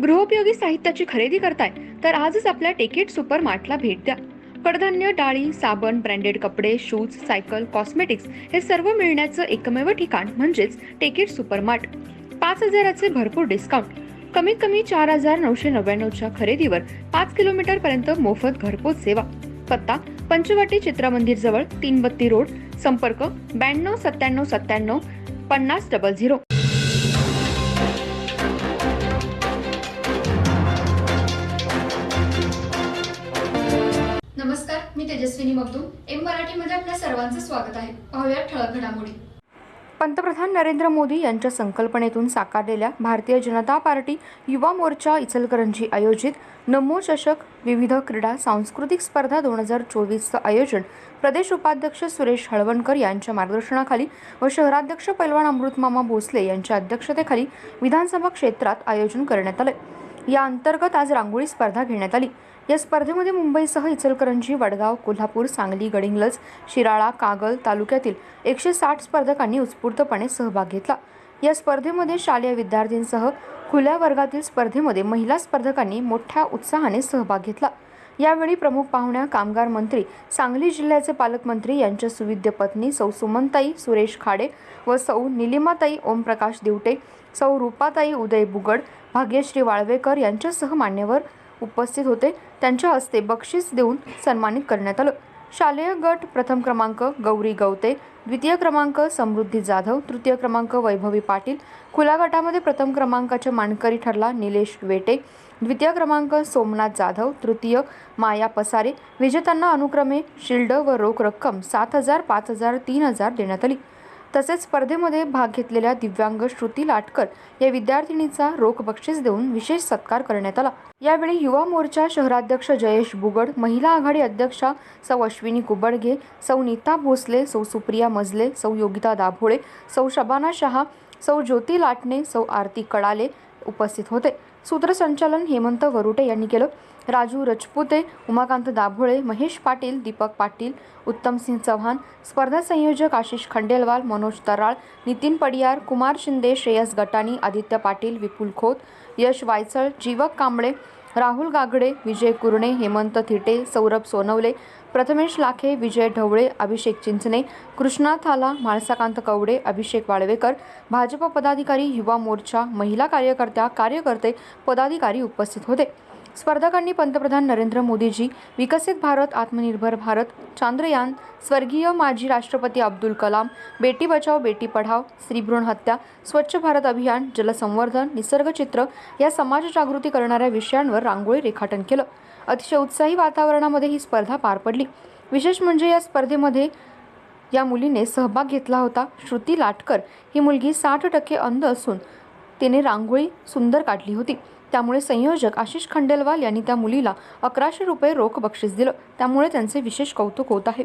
गृहोपयोगी साहित्याची खरेदी करताय तर आजच आपल्या टेकेट सुपर मार्टला भेट द्या. कडधान्य, डाळी, साबण, ब्रँडेड कपडे, शूज, सायकल, कॉस्मेटिक्स हे सर्व मिळण्याचं एकमेव ठिकाण म्हणजेच टेकेट सुपर मार्ट. 5,000चे भरपूर डिस्काउंट. कमीत कमी 4,999च्या खरेदीवर 5 किलोमीटर पर्यंत मोफत घरपोच सेवा. पत्ता पंचवटी चित्रमंदिर जवळ, 332 रोड. संपर्क 92 97 97 5000. नमस्कार, मी तेजस्विनी मगदूम. एम मराठीमध्ये आपल्या सर्वांचं स्वागत आहे. पाहूया ठळक घडामोडी. पंतप्रधान नरेंद्र मोदी यांच्या संकल्पनेतून साकारलेल्या भारतीय जनता पार्टी युवा मोर्चा इचलकरंजी आयोजित नमो चषक विविध क्रीडा सांस्कृतिक स्पर्धा 2024चं आयोजन प्रदेश उपाध्यक्ष सुरेश हळवणकर यांच्या मार्गदर्शनाखाली व शहराध्यक्ष पैलवान अमृतमामा भोसले यांच्या अध्यक्षतेखाली विधानसभा क्षेत्रात आयोजन करण्यात आले. या अंतर्गत आज रांगोळी स्पर्धा घेण्यात आली. या स्पर्धेमध्ये मुंबईसह इचलकरंजी, वडगाव, कोल्हापूर, सांगली, गडिंग्लज, शिराळा, कागल तालुक्यातील 160 स्पर्धकांनी उत्स्फूर्तपणे सहभाग घेतला. या स्पर्धेमध्ये शालेय विद्यार्थ्यांसह खुल्या वर्गातील स्पर्धेमध्ये महिला स्पर्धकांनी मोठ्या उत्साहाने सहभाग घेतला. यावेळी प्रमुख पाहुण्या कामगार मंत्री, सांगली जिल्ह्याचे पालकमंत्री यांच्या सुविद्य पत्नी सौ सुमनताई सुरेश खाडे व सौ निलिमाताई ओमप्रकाश दिवटे, सौ रूपाताई उदय बुगड, भाग्यश्री वाळवेकर यांच्यासह मान्यवर उपस्थित होते. त्यांच्या हस्ते बक्षीस देऊन सन्मानित करण्यात आलं. शालेय गट प्रथम क्रमांक गौरी गवते, द्वितीय क्रमांक समृद्धी जाधव, तृतीय क्रमांक वैभवी पाटील. खुल्या गटामध्ये प्रथम क्रमांकाच्या मानकरी ठरला निलेश वेटे, द्वितीय क्रमांक सोमनाथ जाधव, तृतीय माया पसारे. विजेत्यांना अनुक्रमे शिल्ड व रोख रक्कम 7,000, 5,000, 3,000 देण्यात आली. तसेच स्पर्धेमध्ये भाग घेतलेल्या दिव्यांग श्रुती लाटकर या विद्यार्थिनीचा रोख बक्षीस देऊन विशेष सत्कार करण्यात आला. यावेळी युवा मोर्चा शहराध्यक्ष जयेश बुगड, महिला आघाडी अध्यक्षा सौ अश्विनी कुबडगे, सौ नीता भोसले, सौ सुप्रिया मजले, सौ योगिता दाभोळे, सौ शबाना शहा, सौ ज्योती लाटणे, सौ आरती कडाले उपस्थित होते. सूत्रसंचालन हेमंत वरुटे यांनी केलं. राजू रजपुते, उमाकांत दाभोळे, महेश पाटील, दीपक पाटील, उत्तमसिंह चव्हाण, स्पर्धा संयोजक आशिष खंडेलवाल, मनोज तराळ, नितीन पडियार, कुमार शिंदे, श्रेयस गटाणी, आदित्य पाटील, विपुल खोत, यश वायचळ, जीवक कांबळे, राहुल गागडे, विजय कुरणे, हेमंत थिटे, सौरभ सोनवले, प्रथमेश लाखे, विजय ढवळे, अभिषेक चिंचणे, कृष्णा थाला, म्हाळसाकांत कवडे, अभिषेक वाळवेकर, भाजप पदाधिकारी, युवा मोर्चा, महिला कार्यकर्ते, पदाधिकारी उपस्थित होते. स्पर्धकांनी पंतप्रधान नरेंद्र मोदीजी, विकसित भारत, आत्मनिर्भर भारत, चांद्रयान, स्वर्गीय माजी राष्ट्रपती अब्दुल कलाम, बेटी बचाओ बेटी पढाओ, स्त्रीभ्रूण हत्या, स्वच्छ भारत अभियान, जलसंवर्धन, निसर्गचित्र या समाज जागृती करणाऱ्या विषयांवर रांगोळी रेखाटन केलं. अतिशय उत्साही वातावरणामध्ये ही स्पर्धा पार पडली. विशेष म्हणजे या स्पर्धेमध्ये या मुलीने सहभाग घेतला होता. श्रुती लाटकर ही मुलगी 60% अंध असून तिने रांगोळी सुंदर काढली होती. त्यामुळे संयोजक आशिष खंडेलवाल यांनी त्या मुलीला 1,100 रुपये रोख बक्षीस दिलं. त्यामुळे त्यांचे विशेष कौतुक होत आहे.